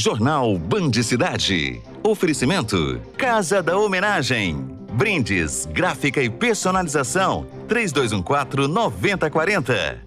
Jornal Band Cidade. Oferecimento Casa da Homenagem. Brindes, gráfica e personalização. 3214-9040.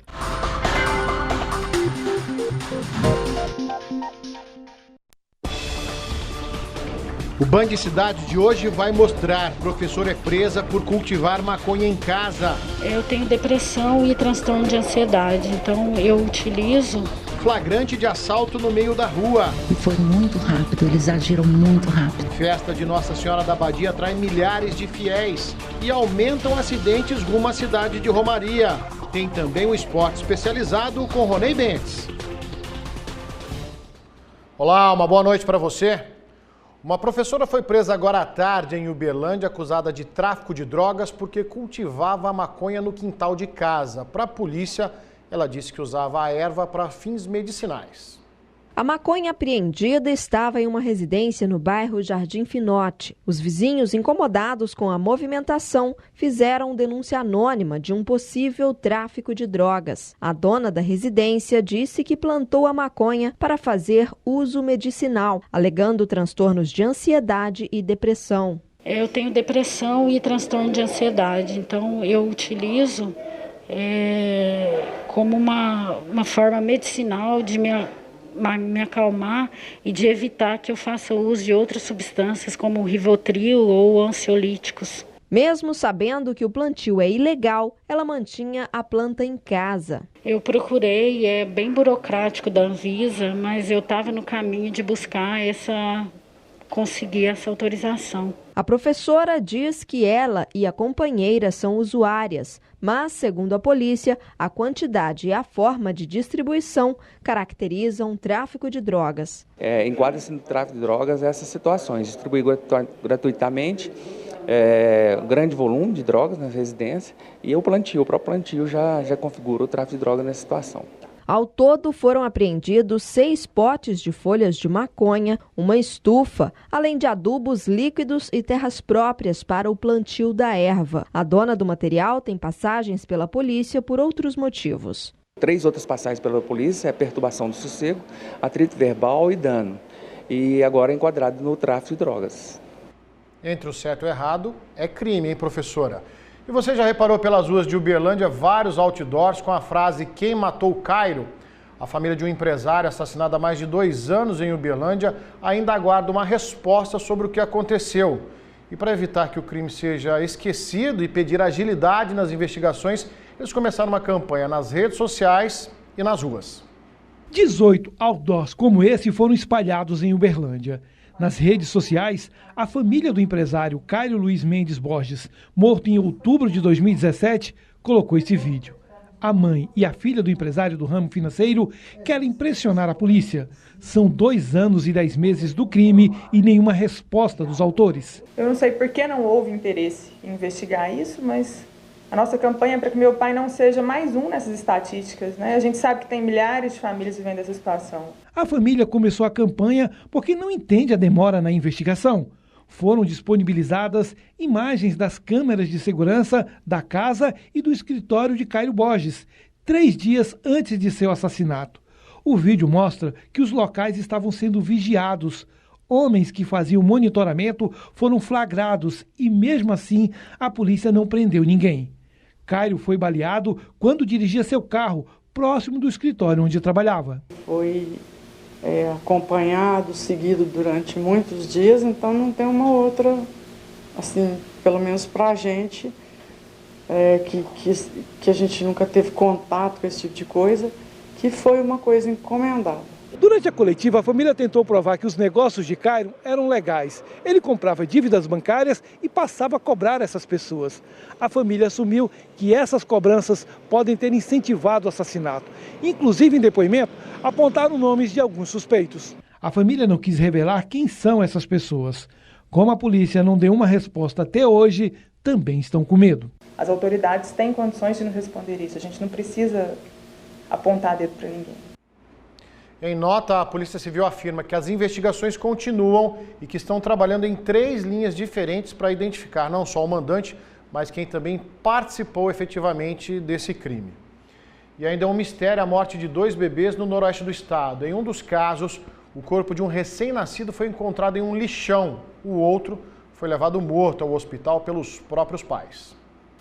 O Band Cidade de hoje vai mostrar: professora é presa por cultivar maconha em casa. Eu tenho depressão e transtorno de ansiedade, então eu utilizo. Flagrante de assalto no meio da rua. E foi muito rápido, eles agiram muito rápido. Festa de Nossa Senhora da Abadia atrai milhares de fiéis e aumentam acidentes rumo à cidade de Romaria. Tem também um esporte especializado com Ronei Bentes. Olá, uma boa noite para você. Uma professora foi presa agora à tarde em Uberlândia, acusada de tráfico de drogas porque cultivava a maconha no quintal de casa. Para a polícia, ela disse que usava a erva para fins medicinais. A maconha apreendida estava em uma residência no bairro Jardim Finote. Os vizinhos, incomodados com a movimentação, fizeram denúncia anônima de um possível tráfico de drogas. A dona da residência disse que plantou a maconha para fazer uso medicinal, alegando transtornos de ansiedade e depressão. Eu tenho depressão e transtorno de ansiedade, então eu utilizo como uma forma medicinal de me acalmar e de evitar que eu faça uso de outras substâncias como Rivotril ou ansiolíticos. Mesmo sabendo que o plantio é ilegal, ela mantinha a planta em casa. Eu procurei, é bem burocrático da Anvisa, mas eu estava no caminho de buscar conseguir essa autorização. A professora diz que ela e a companheira são usuárias, mas, segundo a polícia, a quantidade e a forma de distribuição caracterizam tráfico de drogas. Enquadra-se no tráfico de drogas essas situações: distribuir gratuitamente grande volume de drogas na residência, e o próprio plantio já configura o tráfico de drogas nessa situação. Ao todo, foram apreendidos 6 potes de folhas de maconha, uma estufa, além de adubos líquidos e terras próprias para o plantio da erva. A dona do material tem passagens pela polícia por outros motivos. 3 outras passagens pela polícia: perturbação do sossego, atrito verbal e dano. E agora é enquadrado no tráfico de drogas. Entre o certo e o errado é crime, hein, professora? E você já reparou pelas ruas de Uberlândia vários outdoors com a frase "Quem matou o Cairo?" A família de um empresário assassinado há mais de 2 anos em Uberlândia ainda aguarda uma resposta sobre o que aconteceu. E para evitar que o crime seja esquecido e pedir agilidade nas investigações, eles começaram uma campanha nas redes sociais e nas ruas. 18 outdoors como esse foram espalhados em Uberlândia. Nas redes sociais, a família do empresário Cairo Luiz Mendes Borges, morto em outubro de 2017, colocou esse vídeo. A mãe e a filha do empresário do ramo financeiro querem pressionar a polícia. São 2 anos e 10 meses do crime e nenhuma resposta dos autores. Eu não sei por que não houve interesse em investigar isso, mas a nossa campanha é para que meu pai não seja mais um nessas estatísticas, né? A gente sabe que tem milhares de famílias vivendo essa situação. A família começou a campanha porque não entende a demora na investigação. Foram disponibilizadas imagens das câmeras de segurança da casa e do escritório de Cairo Borges, 3 dias antes de seu assassinato. O vídeo mostra que os locais estavam sendo vigiados. Homens que faziam monitoramento foram flagrados e, mesmo assim, a polícia não prendeu ninguém. Cairo foi baleado quando dirigia seu carro próximo do escritório onde trabalhava. Foi acompanhado, seguido durante muitos dias, então não tem uma outra, assim, pelo menos para a gente, que a gente nunca teve contato com esse tipo de coisa, que foi uma coisa encomendada. Durante a coletiva, a família tentou provar que os negócios de Cairo eram legais. Ele comprava dívidas bancárias e passava a cobrar essas pessoas. A família assumiu que essas cobranças podem ter incentivado o assassinato. Inclusive, em depoimento, apontaram nomes de alguns suspeitos. A família não quis revelar quem são essas pessoas. Como a polícia não deu uma resposta até hoje, também estão com medo. As autoridades têm condições de nos responder isso. A gente não precisa apontar dedo para ninguém. Em nota, a Polícia Civil afirma que as investigações continuam e que estão trabalhando em 3 linhas diferentes para identificar não só o mandante, mas quem também participou efetivamente desse crime. E ainda é um mistério a morte de 2 bebês no noroeste do estado. Em um dos casos, O corpo de um recém-nascido foi encontrado em um lixão. O outro foi levado morto ao hospital pelos próprios pais.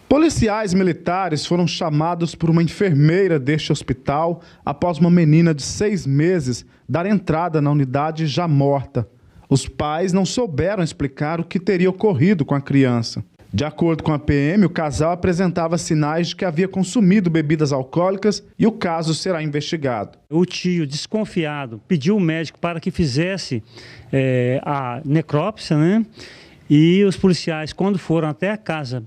Policiais militares foram chamados por uma enfermeira deste hospital após uma menina de 6 meses dar entrada na unidade já morta. Os pais não souberam explicar o que teria ocorrido com a criança. De acordo com a PM, o casal apresentava sinais de que havia consumido bebidas alcoólicas e o caso será investigado. O tio, desconfiado, pediu o médico para que fizesse a necrópsia, né? E os policiais, quando foram até a casa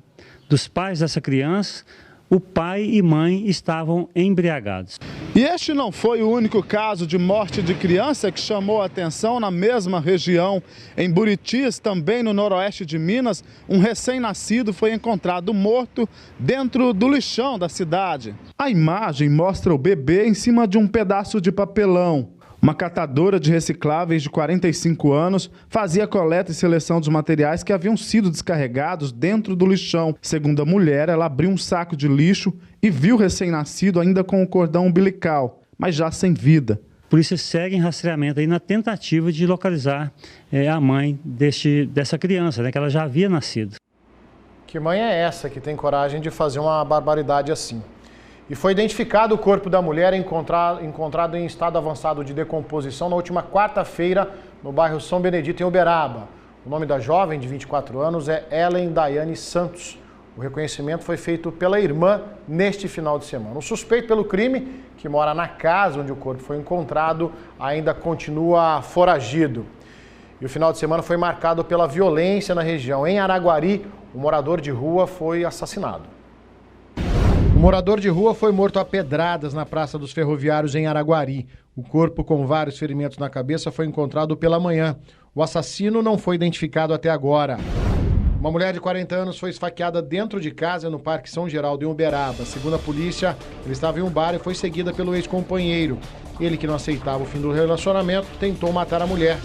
dos pais dessa criança, o pai e mãe estavam embriagados. E este não foi o único caso de morte de criança que chamou a atenção na mesma região. Em Buritis, também no noroeste de Minas, um recém-nascido foi encontrado morto dentro do lixão da cidade. A imagem mostra o bebê em cima de um pedaço de papelão. Uma catadora de recicláveis de 45 anos fazia a coleta e seleção dos materiais que haviam sido descarregados dentro do lixão. Segundo a mulher, ela abriu um saco de lixo e viu o recém-nascido ainda com o cordão umbilical, mas já sem vida. A polícia segue em rastreamento aí na tentativa de localizar a mãe dessa criança, né, que ela já havia nascido. Que mãe é essa que tem coragem de fazer uma barbaridade assim? E foi identificado o corpo da mulher encontrado em estado avançado de decomposição na última quarta-feira no bairro São Benedito, em Uberaba. O nome da jovem, de 24 anos, é Ellen Daiane Santos. O reconhecimento foi feito pela irmã neste final de semana. O suspeito pelo crime, que mora na casa onde o corpo foi encontrado, ainda continua foragido. E o final de semana foi marcado pela violência na região. Em Araguari, um morador de rua foi assassinado. O morador de rua foi morto a pedradas na Praça dos Ferroviários, em Araguari. O corpo, com vários ferimentos na cabeça, foi encontrado pela manhã. O assassino não foi identificado até agora. Uma mulher de 40 anos foi esfaqueada dentro de casa no Parque São Geraldo, em Uberaba. Segundo a polícia, ele estava em um bar e foi seguida pelo ex-companheiro. Ele, que não aceitava o fim do relacionamento, tentou matar a mulher.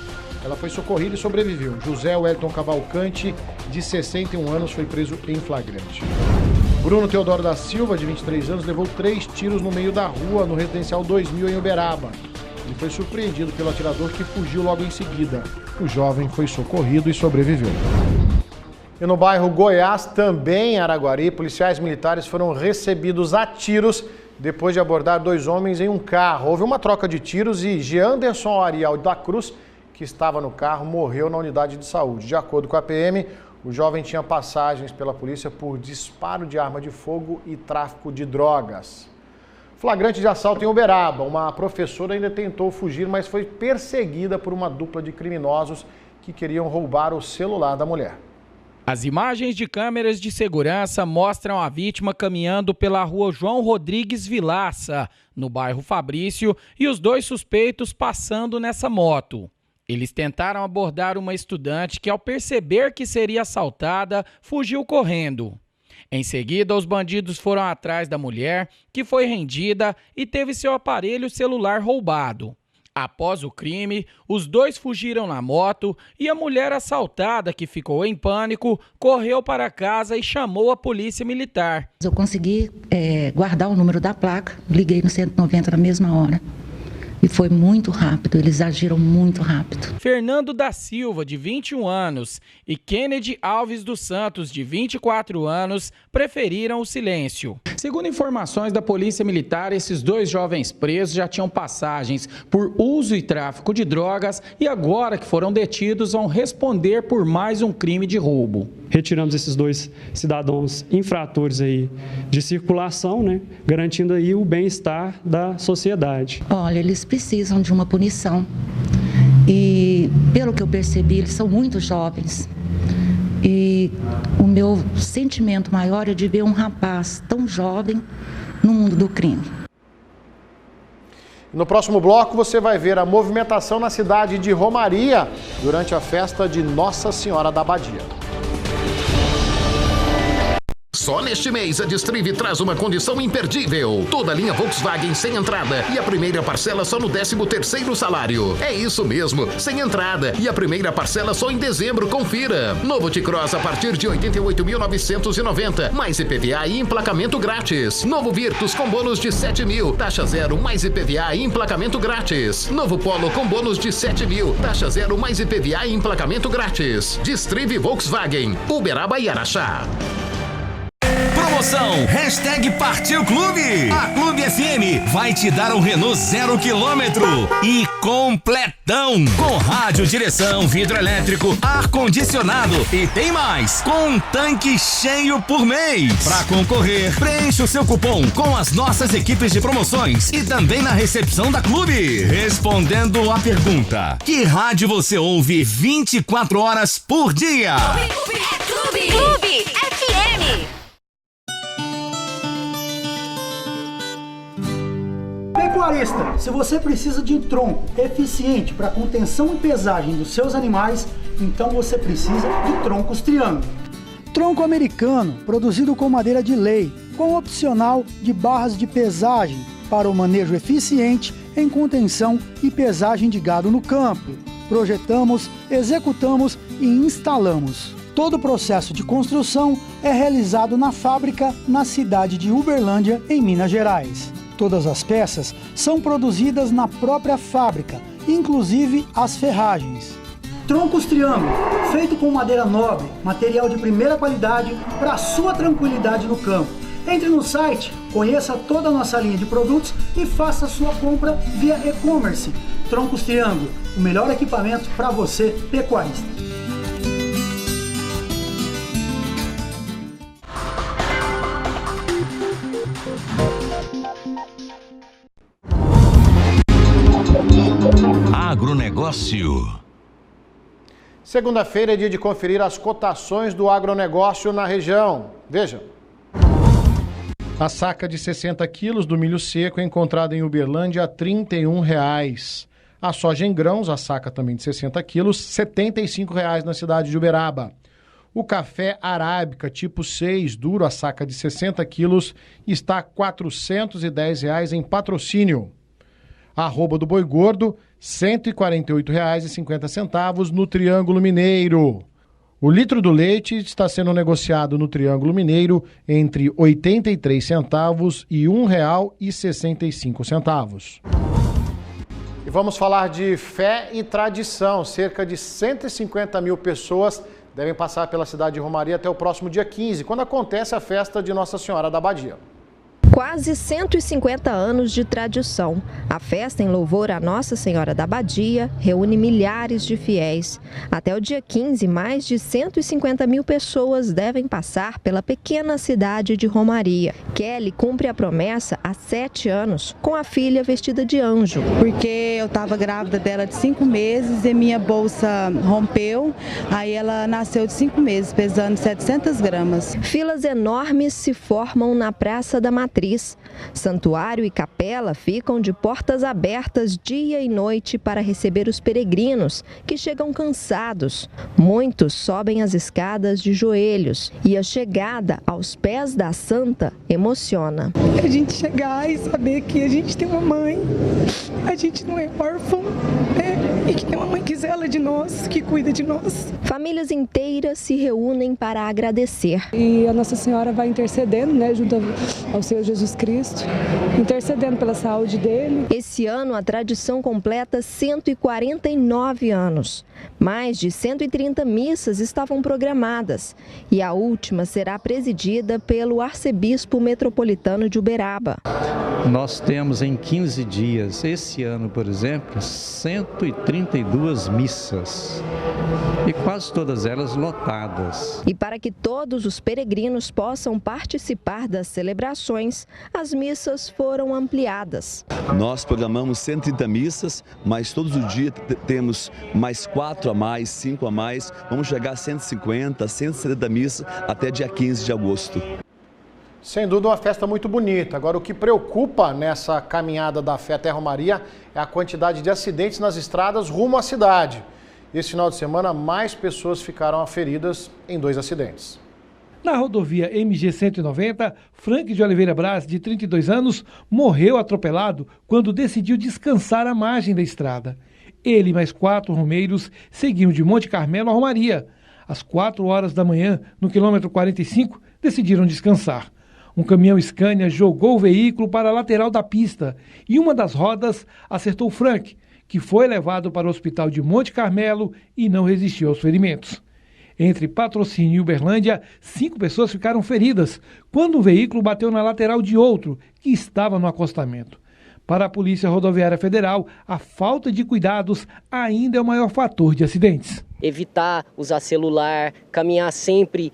Ela foi socorrida e sobreviveu. José Wellington Cavalcante, de 61 anos, foi preso em flagrante. Bruno Teodoro da Silva, de 23 anos, levou 3 tiros no meio da rua, no Residencial 2000, em Uberaba. Ele foi surpreendido pelo atirador, que fugiu logo em seguida. O jovem foi socorrido e sobreviveu. E no bairro Goiás, também em Araguari, policiais militares foram recebidos a tiros depois de abordar 2 homens em um carro. Houve uma troca de tiros e Geanderson Ariel da Cruz, que estava no carro, morreu na unidade de saúde. De acordo com a PM, o jovem tinha passagens pela polícia por disparo de arma de fogo e tráfico de drogas. Flagrante de assalto em Uberaba. Uma professora ainda tentou fugir, mas foi perseguida por uma dupla de criminosos que queriam roubar o celular da mulher. As imagens de câmeras de segurança mostram a vítima caminhando pela rua João Rodrigues Vilaça, no bairro Fabrício, e os 2 suspeitos passando nessa moto. Eles tentaram abordar uma estudante que, ao perceber que seria assaltada, fugiu correndo. Em seguida, os bandidos foram atrás da mulher, que foi rendida e teve seu aparelho celular roubado. Após o crime, os 2 fugiram na moto e a mulher assaltada, que ficou em pânico, correu para casa e chamou a polícia militar. Eu consegui guardar o número da placa, liguei no 190 na mesma hora. E foi muito rápido, eles agiram muito rápido. Fernando da Silva, de 21 anos, e Kennedy Alves dos Santos, de 24 anos, preferiram o silêncio. Segundo informações da Polícia Militar, esses 2 jovens presos já tinham passagens por uso e tráfico de drogas e agora que foram detidos vão responder por mais um crime de roubo. Retiramos esses 2 cidadãos infratores aí de circulação, né, garantindo aí o bem-estar da sociedade. Olha, eles precisam de uma punição e, pelo que eu percebi, eles são muito jovens. E o meu sentimento maior é de ver um rapaz tão jovem no mundo do crime. No próximo bloco você vai ver a movimentação na cidade de Romaria durante a festa de Nossa Senhora da Abadia. só neste mês a Distrive traz uma condição imperdível. Toda a linha Volkswagen sem entrada e a primeira parcela só no 13º salário. É isso mesmo, sem entrada e a primeira parcela só em dezembro, confira. Novo T-Cross a partir de 88.990, mais IPVA e emplacamento grátis. Novo Virtus com bônus de 7.000, taxa zero mais IPVA e emplacamento grátis. Novo Polo com bônus de 7.000, taxa zero mais IPVA e emplacamento grátis. Distrive Volkswagen, Uberaba e Araxá. Promoção #Partiu Clube. A Clube FM vai te dar um Renault 0 km e completão, com rádio, direção, vidro elétrico, ar-condicionado e tem mais, com um tanque cheio por mês. Para concorrer, preencha o seu cupom com as nossas equipes de promoções e também na recepção da Clube, respondendo a pergunta: que rádio você ouve 24 horas por dia? Clube FM. Pecuarista, se você precisa de um tronco eficiente para contenção e pesagem dos seus animais, então você precisa de troncos Triângulo. Tronco americano, produzido com madeira de lei, com opcional de barras de pesagem para o manejo eficiente em contenção e pesagem de gado no campo. Projetamos, executamos e instalamos. Todo o processo de construção é realizado na fábrica na cidade de Uberlândia, em Minas Gerais. Todas as peças são produzidas na própria fábrica, inclusive as ferragens. Troncos Triângulo, feito com madeira nobre, material de primeira qualidade para a sua tranquilidade no campo. Entre no site, conheça toda a nossa linha de produtos e faça sua compra via e-commerce. Troncos Triângulo, o melhor equipamento para você, pecuarista. Agronegócio. Segunda-feira é dia de conferir as cotações do agronegócio na região. Veja. A saca de 60 quilos do milho seco é encontrada em Uberlândia a R$ 31,00. A soja em grãos, a saca também de 60 quilos, R$ 75,00 na cidade de Uberaba. O café arábica tipo 6, duro, a saca de 60 quilos, está a R$ 410,00 em Patrocínio. A arroba do boi gordo, R$ 148,50 no Triângulo Mineiro. O litro do leite está sendo negociado no Triângulo Mineiro entre R$ 83 e R$ 1,65. E vamos falar de fé e tradição. Cerca de 150 mil pessoas devem passar pela cidade de Romaria até o próximo dia 15, quando acontece a festa de Nossa Senhora da Abadia. Quase 150 anos de tradição. A festa em louvor a Nossa Senhora da Abadia reúne milhares de fiéis. Até o dia 15, mais de 150 mil pessoas devem passar pela pequena cidade de Romaria. Kelly cumpre a promessa há 7 anos, com a filha vestida de anjo. Porque eu estava grávida dela de 5 meses e minha bolsa rompeu, aí ela nasceu de 5 meses, pesando 700 gramas. Filas enormes se formam na Praça da Matriz. Santuário e capela ficam de portas abertas dia e noite para receber os peregrinos, que chegam cansados. Muitos sobem as escadas de joelhos e a chegada aos pés da Santa emociona. A gente chegar e saber que a gente tem uma mãe, a gente não é órfão, e que tem uma mãe que zela de nós, que cuida de nós. Famílias inteiras se reúnem para agradecer. E a Nossa Senhora vai intercedendo, junto ao Senhor Jesus Cristo, intercedendo pela saúde dele. Esse ano a tradição completa 149 anos. Mais de 130 missas estavam programadas e a última será presidida pelo arcebispo metropolitano de Uberaba. Nós temos em 15 dias, esse ano, por exemplo, 132 missas e quase todas elas lotadas. E para que todos os peregrinos possam participar das celebrações, as missas foram ampliadas. Nós programamos 130 missas, mas todos os dias temos mais 4 a mais, 5 a mais. Vamos chegar a 150, 170 missas até dia 15 de agosto. Sem dúvida, uma festa muito bonita. Agora, o que preocupa nessa caminhada da fé até Romaria é a quantidade de acidentes nas estradas rumo à cidade. Esse final de semana, mais pessoas ficaram feridas em 2 acidentes. Na rodovia MG-190, Frank de Oliveira Braz, de 32 anos, morreu atropelado quando decidiu descansar à margem da estrada. Ele e mais 4 romeiros seguiam de Monte Carmelo a Romaria. Às 4 horas da manhã, no quilômetro 45, decidiram descansar. Um caminhão Scania jogou o veículo para a lateral da pista e uma das rodas acertou Frank, que foi levado para o hospital de Monte Carmelo e não resistiu aos ferimentos. Entre Patrocínio e Uberlândia, 5 pessoas ficaram feridas quando o veículo bateu na lateral de outro que estava no acostamento. Para a Polícia Rodoviária Federal, a falta de cuidados ainda é o maior fator de acidentes. Evitar usar celular, caminhar sempre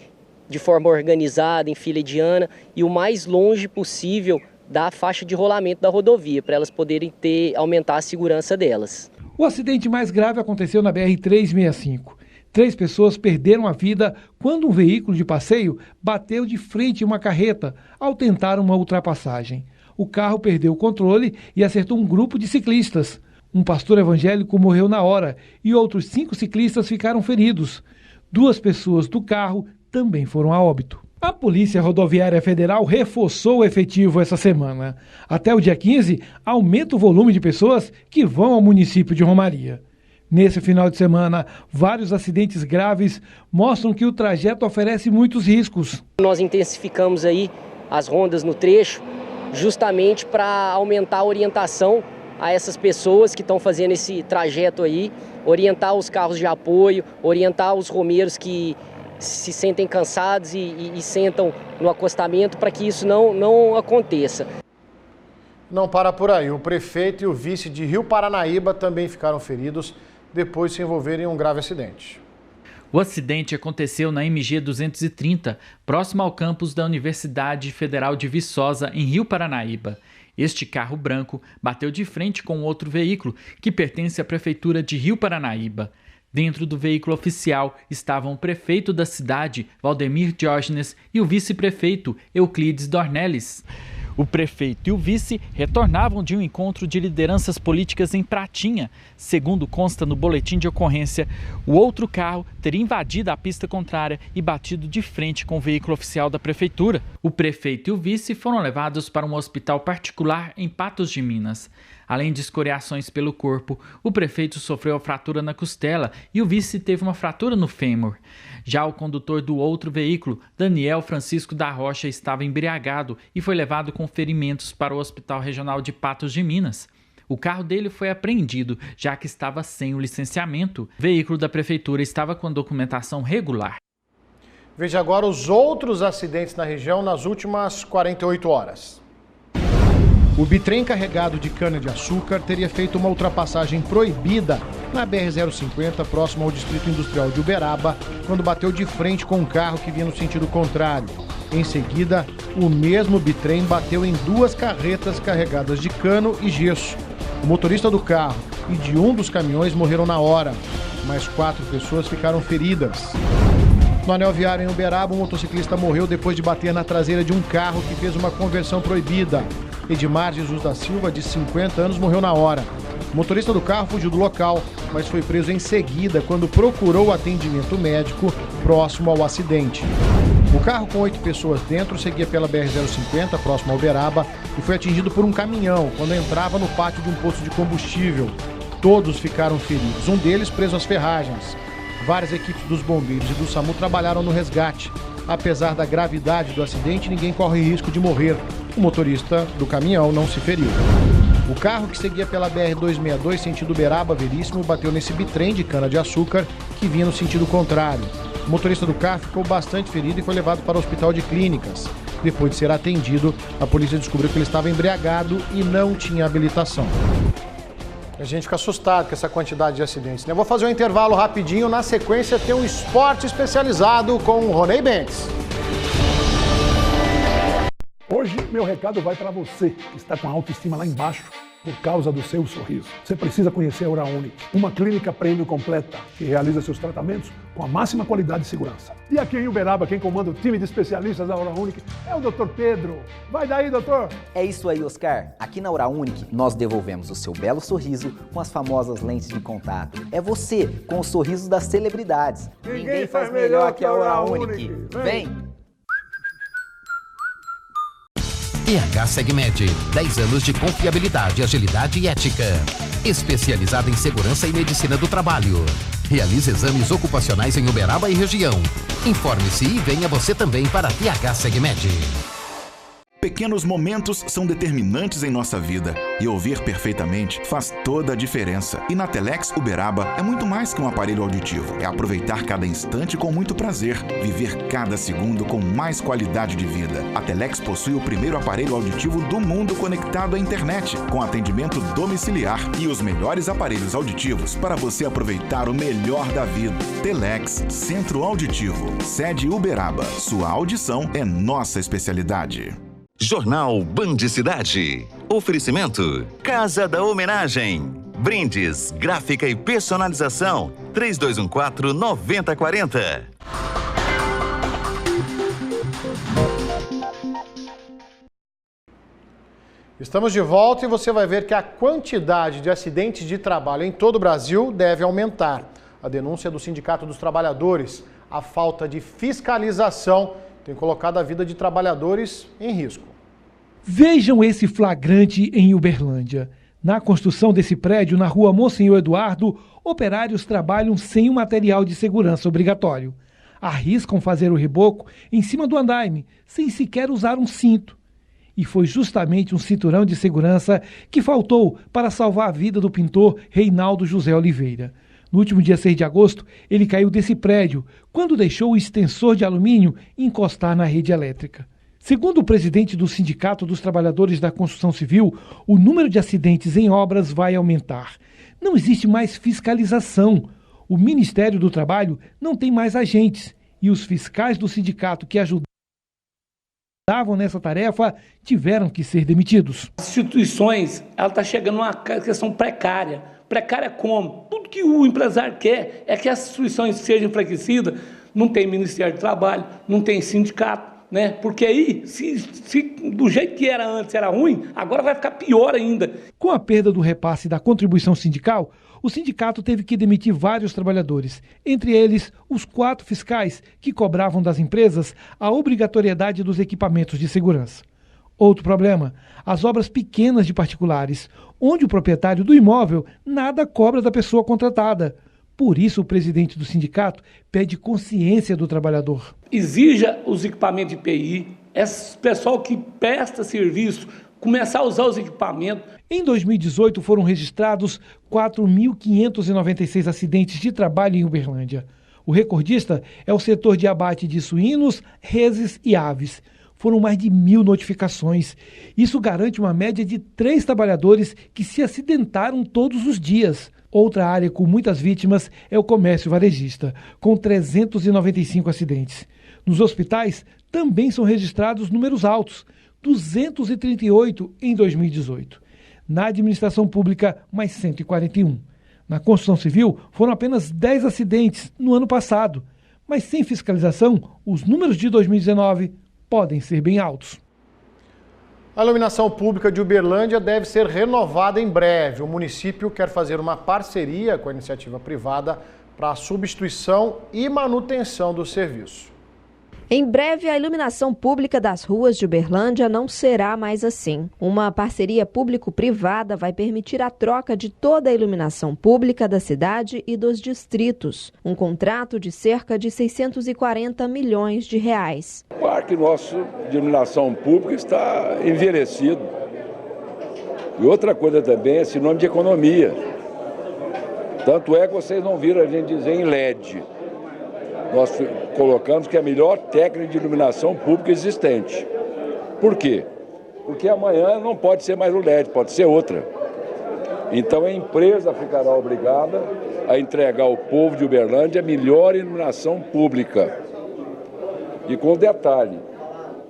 de forma organizada, em fila indiana e o mais longe possível da faixa de rolamento da rodovia, para elas poderem aumentar a segurança delas. O acidente mais grave aconteceu na BR-365. 3 pessoas perderam a vida quando um veículo de passeio bateu de frente em uma carreta ao tentar uma ultrapassagem. O carro perdeu o controle e acertou um grupo de ciclistas. Um pastor evangélico morreu na hora e outros 5 ciclistas ficaram feridos. 2 pessoas do carro também foram a óbito. A Polícia Rodoviária Federal reforçou o efetivo essa semana. Até o dia 15, aumenta o volume de pessoas que vão ao município de Romaria. Nesse final de semana, vários acidentes graves mostram que o trajeto oferece muitos riscos. Nós intensificamos aí as rondas no trecho, justamente para aumentar a orientação a essas pessoas que estão fazendo esse trajeto aí, orientar os carros de apoio, orientar os romeiros que se sentem cansados e sentam no acostamento para que isso não aconteça. Não para por aí. O prefeito e o vice de Rio Paranaíba também ficaram feridos depois de se envolverem em um grave acidente. O acidente aconteceu na MG 230, próximo ao campus da Universidade Federal de Viçosa, em Rio Paranaíba. Este carro branco bateu de frente com outro veículo que pertence à Prefeitura de Rio Paranaíba. Dentro do veículo oficial estavam o prefeito da cidade, Valdemir Diógenes, e o vice-prefeito, Euclides Dornelles. O prefeito e o vice retornavam de um encontro de lideranças políticas em Pratinha. Segundo consta no boletim de ocorrência, o outro carro teria invadido a pista contrária e batido de frente com o veículo oficial da prefeitura. O prefeito e o vice foram levados para um hospital particular em Patos de Minas. Além de escoriações pelo corpo, o prefeito sofreu a fratura na costela e o vice teve uma fratura no fêmur. Já o condutor do outro veículo, Daniel Francisco da Rocha, estava embriagado e foi levado com ferimentos para o Hospital Regional de Patos de Minas. O carro dele foi apreendido, já que estava sem o licenciamento. O veículo da prefeitura estava com a documentação regular. Veja agora os outros acidentes na região nas últimas 48 horas. O bitrem carregado de cana-de-açúcar teria feito uma ultrapassagem proibida na BR-050, próximo ao Distrito Industrial de Uberaba, quando bateu de frente com um carro que vinha no sentido contrário. Em seguida, o mesmo bitrem bateu em 2 carretas carregadas de cano e gesso. O motorista do carro e de um dos caminhões morreram na hora. Mais 4 pessoas ficaram feridas. No anel viário em Uberaba, um motociclista morreu depois de bater na traseira de um carro que fez uma conversão proibida. Edmar Jesus da Silva, de 50 anos, morreu na hora. O motorista do carro fugiu do local, mas foi preso em seguida quando procurou atendimento médico próximo ao acidente. O carro com 8 pessoas dentro seguia pela BR-050, próximo a Uberaba, e foi atingido por um caminhão quando entrava no pátio de um posto de combustível. Todos ficaram feridos, um deles preso às ferragens. Várias equipes dos bombeiros e do SAMU trabalharam no resgate. Apesar da gravidade do acidente, ninguém corre risco de morrer. O motorista do caminhão não se feriu. O carro que seguia pela BR-262, sentido Uberaba Veríssimo, bateu nesse bitrem de cana-de-açúcar que vinha no sentido contrário. O motorista do carro ficou bastante ferido e foi levado para o hospital de clínicas. Depois de ser atendido, a polícia descobriu que ele estava embriagado e não tinha habilitação. A gente fica assustado com essa quantidade de acidentes, né? Eu vou fazer um intervalo rapidinho, na sequência tem um esporte especializado com o Ronei Bentes. Hoje, meu recado vai para você que está com a autoestima lá embaixo por causa do seu sorriso. Você precisa conhecer a Oral-Unique, uma clínica premium completa que realiza seus tratamentos com a máxima qualidade e segurança. E aqui em Uberaba, quem comanda o time de especialistas da Oral-Unique é o Dr. Pedro. Vai daí, doutor! É isso aí, Oscar. Aqui na Oral-Unique, nós devolvemos o seu belo sorriso com as famosas lentes de contato. É você com os sorrisos das celebridades. Ninguém faz melhor que a Oral-Unique. Vem! TH Segmed, 10 anos de confiabilidade, agilidade e ética. Especializada em segurança e medicina do trabalho. Realize exames ocupacionais em Uberaba e região. Informe-se e venha você também para a TH Segmed. Pequenos momentos são determinantes em nossa vida e ouvir perfeitamente faz toda a diferença. E na Telex Uberaba é muito mais que um aparelho auditivo. É aproveitar cada instante com muito prazer, viver cada segundo com mais qualidade de vida. A Telex possui o primeiro aparelho auditivo do mundo conectado à internet, com atendimento domiciliar e os melhores aparelhos auditivos para você aproveitar o melhor da vida. Telex Centro Auditivo, sede Uberaba. Sua audição é nossa especialidade. Jornal Band Cidade. Oferecimento Casa da Homenagem. Brindes, gráfica e personalização. 3214-9040. Estamos de volta e você vai ver que a quantidade de acidentes de trabalho em todo o Brasil deve aumentar. A denúncia do Sindicato dos Trabalhadores, a falta de fiscalização tem colocado a vida de trabalhadores em risco. Vejam esse flagrante em Uberlândia. Na construção desse prédio, na rua Monsenhor Eduardo, operários trabalham sem o material de segurança obrigatório. Arriscam fazer o reboco em cima do andaime, sem sequer usar um cinto. E foi justamente um cinturão de segurança que faltou para salvar a vida do pintor Reinaldo José Oliveira. No último dia 6 de agosto, ele caiu desse prédio quando deixou o extensor de alumínio encostar na rede elétrica. Segundo o presidente do Sindicato dos Trabalhadores da Construção Civil, o número de acidentes em obras vai aumentar. Não existe mais fiscalização. O Ministério do Trabalho não tem mais agentes e os fiscais do sindicato que ajudavam nessa tarefa tiveram que ser demitidos. As instituições, ela está chegando a uma questão precária. Precária como? Tudo que o empresário quer é que as instituições sejam enfraquecidas. Não tem Ministério do Trabalho, não tem sindicato, né? Porque aí, se do jeito que era antes era ruim, agora vai ficar pior ainda. Com a perda do repasse da contribuição sindical, o sindicato teve que demitir vários trabalhadores, entre eles os 4 fiscais que cobravam das empresas a obrigatoriedade dos equipamentos de segurança. Outro problema, as obras pequenas de particulares, onde o proprietário do imóvel nada cobra da pessoa contratada. Por isso, o presidente do sindicato pede consciência do trabalhador. Exija os equipamentos de IPI, esse pessoal que presta serviço, começar a usar os equipamentos. Em 2018, foram registrados 4.596 acidentes de trabalho em Uberlândia. O recordista é o setor de abate de suínos, reses e aves. Foram mais de 1.000 notificações. Isso garante uma média de 3 trabalhadores que se acidentaram todos os dias. Outra área com muitas vítimas é o comércio varejista, com 395 acidentes. Nos hospitais também são registrados números altos, 238 em 2018. Na administração pública, mais 141. Na construção civil, foram apenas 10 acidentes no ano passado. Mas sem fiscalização, os números de 2019 podem ser bem altos. A iluminação pública de Uberlândia deve ser renovada em breve. O município quer fazer uma parceria com a iniciativa privada para a substituição e manutenção do serviço. Em breve, a iluminação pública das ruas de Uberlândia não será mais assim. Uma parceria público-privada vai permitir a troca de toda a iluminação pública da cidade e dos distritos. Um contrato de cerca de 640 milhões de reais. O parque nosso de iluminação pública está envelhecido. E outra coisa também é sinônimo de economia. Tanto é que vocês não viram a gente dizer em LED. Nós colocamos que é a melhor técnica de iluminação pública existente. Por quê? Porque amanhã não pode ser mais o LED, pode ser outra. Então a empresa ficará obrigada a entregar ao povo de Uberlândia a melhor iluminação pública. E com detalhe,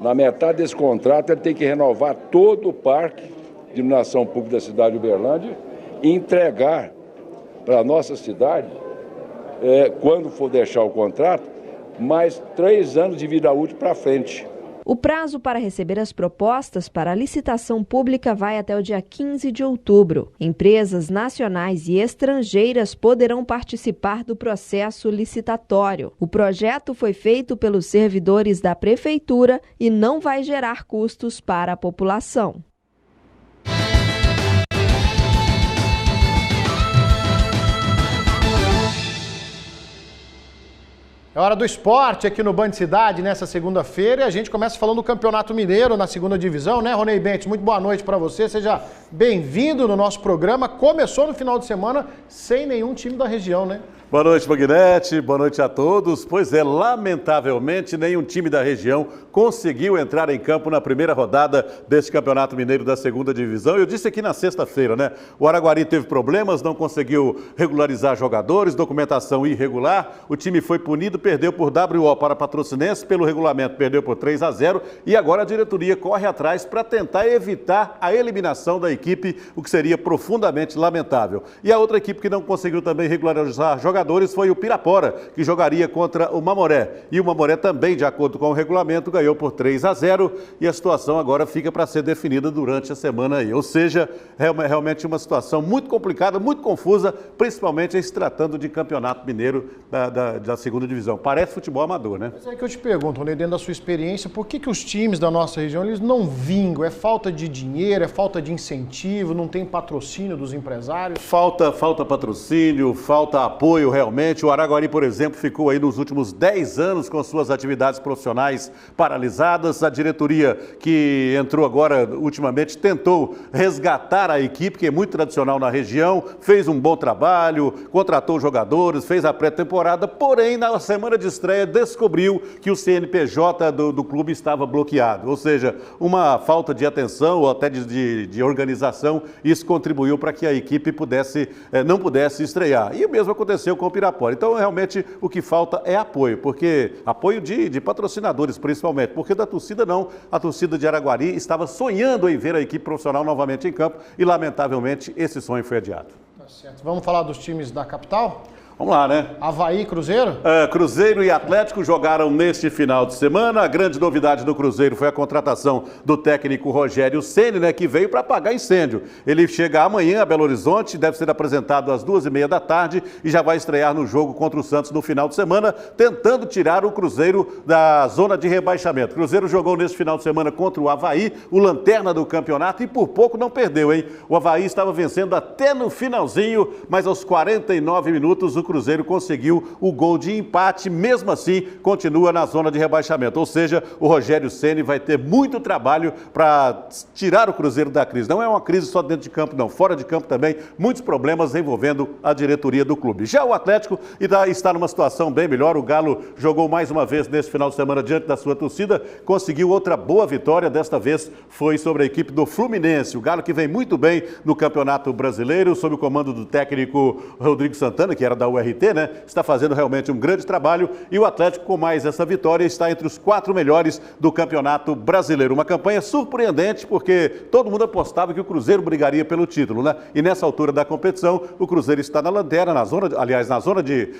na metade desse contrato ele tem que renovar todo o parque de iluminação pública da cidade de Uberlândia e entregar para a nossa cidade, quando for deixar o contrato, mais 3 anos de vida útil para frente. O prazo para receber as propostas para a licitação pública vai até o dia 15 de outubro. Empresas nacionais e estrangeiras poderão participar do processo licitatório. O projeto foi feito pelos servidores da Prefeitura e não vai gerar custos para a população. É hora do esporte aqui no Band Cidade nessa segunda-feira e a gente começa falando do Campeonato Mineiro na segunda divisão, né, Ronei Bentes? Muito boa noite para você, seja bem-vindo no nosso programa. Começou no final de semana sem nenhum time da região, né? Boa noite, Magnete. Boa noite a todos. Pois é, lamentavelmente, nenhum time da região conseguiu entrar em campo na primeira rodada deste Campeonato Mineiro da segunda divisão. Eu disse aqui na sexta-feira, né? O Araguari teve problemas, não conseguiu regularizar jogadores, documentação irregular. O time foi punido, perdeu por WO para Patrocinense, pelo regulamento perdeu por 3-0 e agora a diretoria corre atrás para tentar evitar a eliminação da equipe, o que seria profundamente lamentável. E a outra equipe que não conseguiu também regularizar jogadores foi o Pirapora, que jogaria contra o Mamoré. E o Mamoré também, de acordo com o regulamento, ganhou por 3-0 e a situação agora fica para ser definida durante a semana aí. Ou seja, realmente uma situação muito complicada, muito confusa, principalmente em se tratando de campeonato mineiro da segunda divisão. Parece futebol amador, né? Mas é que eu te pergunto, Ronei, dentro da sua experiência, por que os times da nossa região eles não vingam? É falta de dinheiro, é falta de incentivo, não tem patrocínio dos empresários? Falta patrocínio, falta apoio realmente. O Araguari, por exemplo, ficou aí nos últimos 10 anos com suas atividades profissionais paralisadas. A diretoria que entrou agora ultimamente tentou resgatar a equipe, que é muito tradicional na região, fez um bom trabalho, contratou jogadores, fez a pré-temporada, porém na semana de estreia descobriu que o CNPJ do clube estava bloqueado, ou seja, uma falta de atenção ou até de organização. Isso contribuiu para que a equipe não pudesse estrear. E o mesmo aconteceu com o Pirapora. Então, realmente, o que falta é apoio, porque apoio de patrocinadores, principalmente, porque da torcida não. A torcida de Araguari estava sonhando em ver a equipe profissional novamente em campo e, lamentavelmente, esse sonho foi adiado. Tá certo. Vamos falar dos times da capital? Vamos lá, né? Avaí e Cruzeiro? Cruzeiro e Atlético jogaram neste final de semana. A grande novidade do Cruzeiro foi a contratação do técnico Rogério Ceni, né, que veio para apagar incêndio. Ele chega amanhã a Belo Horizonte, deve ser apresentado às 2h30 da tarde e já vai estrear no jogo contra o Santos no final de semana, tentando tirar o Cruzeiro da zona de rebaixamento. O Cruzeiro jogou neste final de semana contra o Avaí, o lanterna do campeonato, e por pouco não perdeu, hein? O Avaí estava vencendo até no finalzinho, mas aos 49 minutos o Cruzeiro conseguiu o gol de empate, mesmo assim continua na zona de rebaixamento. Ou seja, o Rogério Ceni vai ter muito trabalho para tirar o Cruzeiro da crise. Não é uma crise só dentro de campo, não. Fora de campo também, muitos problemas envolvendo a diretoria do clube. Já o Atlético está numa situação bem melhor. O Galo jogou mais uma vez nesse final de semana diante da sua torcida, conseguiu outra boa vitória, desta vez foi sobre a equipe do Fluminense. O Galo que vem muito bem no Campeonato Brasileiro, sob o comando do técnico Rodrigo Santana, que era da URT, né? Está fazendo realmente um grande trabalho e o Atlético, com mais essa vitória, está entre os 4 melhores do Campeonato Brasileiro. Uma campanha surpreendente, porque todo mundo apostava que o Cruzeiro brigaria pelo título, né? E nessa altura da competição, o Cruzeiro está na lanterna, na zona de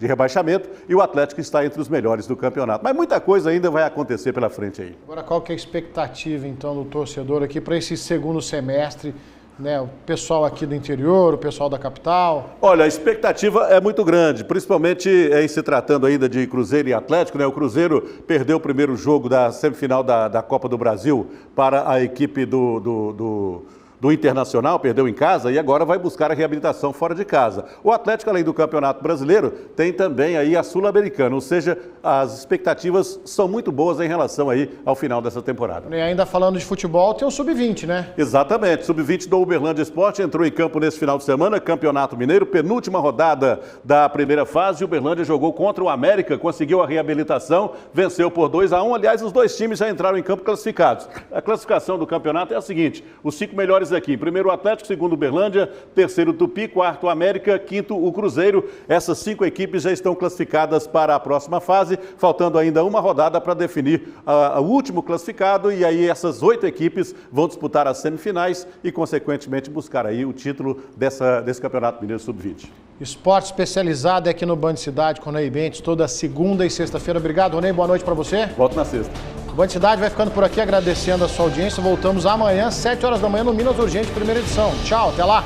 rebaixamento, e o Atlético está entre os melhores do campeonato. Mas muita coisa ainda vai acontecer pela frente aí. Agora, qual que é a expectativa, então, do torcedor aqui para esse segundo semestre? Né, o pessoal aqui do interior, o pessoal da capital? Olha, a expectativa é muito grande, principalmente em se tratando ainda de Cruzeiro e Atlético, né? O Cruzeiro perdeu o primeiro jogo da semifinal da Copa do Brasil para a equipe do Internacional, perdeu em casa e agora vai buscar a reabilitação fora de casa. O Atlético, além do Campeonato Brasileiro, tem também aí a Sul-Americana, ou seja, as expectativas são muito boas em relação aí ao final dessa temporada. E ainda falando de futebol, tem o Sub-20, né? Exatamente, Sub-20 do Uberlândia Esporte entrou em campo nesse final de semana, Campeonato Mineiro, penúltima rodada da primeira fase. O Uberlândia jogou contra o América, conseguiu a reabilitação, venceu por 2-1. Aliás, os dois times já entraram em campo classificados. A classificação do campeonato é a seguinte: os 5 melhores aqui: primeiro o Atlético, segundo o Uberlândia, terceiro o Tupi, quarto o América, quinto o Cruzeiro. Essas 5 equipes já estão classificadas para a próxima fase, faltando ainda uma rodada para definir o último classificado, e aí essas 8 equipes vão disputar as semifinais e, consequentemente, buscar aí o título desse Campeonato Mineiro Sub-20. Esporte especializado é aqui no Band Cidade com o Ronei Bentes, toda segunda e sexta-feira. Obrigado, Ronei, boa noite para você. Volto na sexta. Band Cidade vai ficando por aqui agradecendo a sua audiência. Voltamos amanhã, 7 horas da manhã, no Minas Urgente, primeira edição. Tchau, até lá.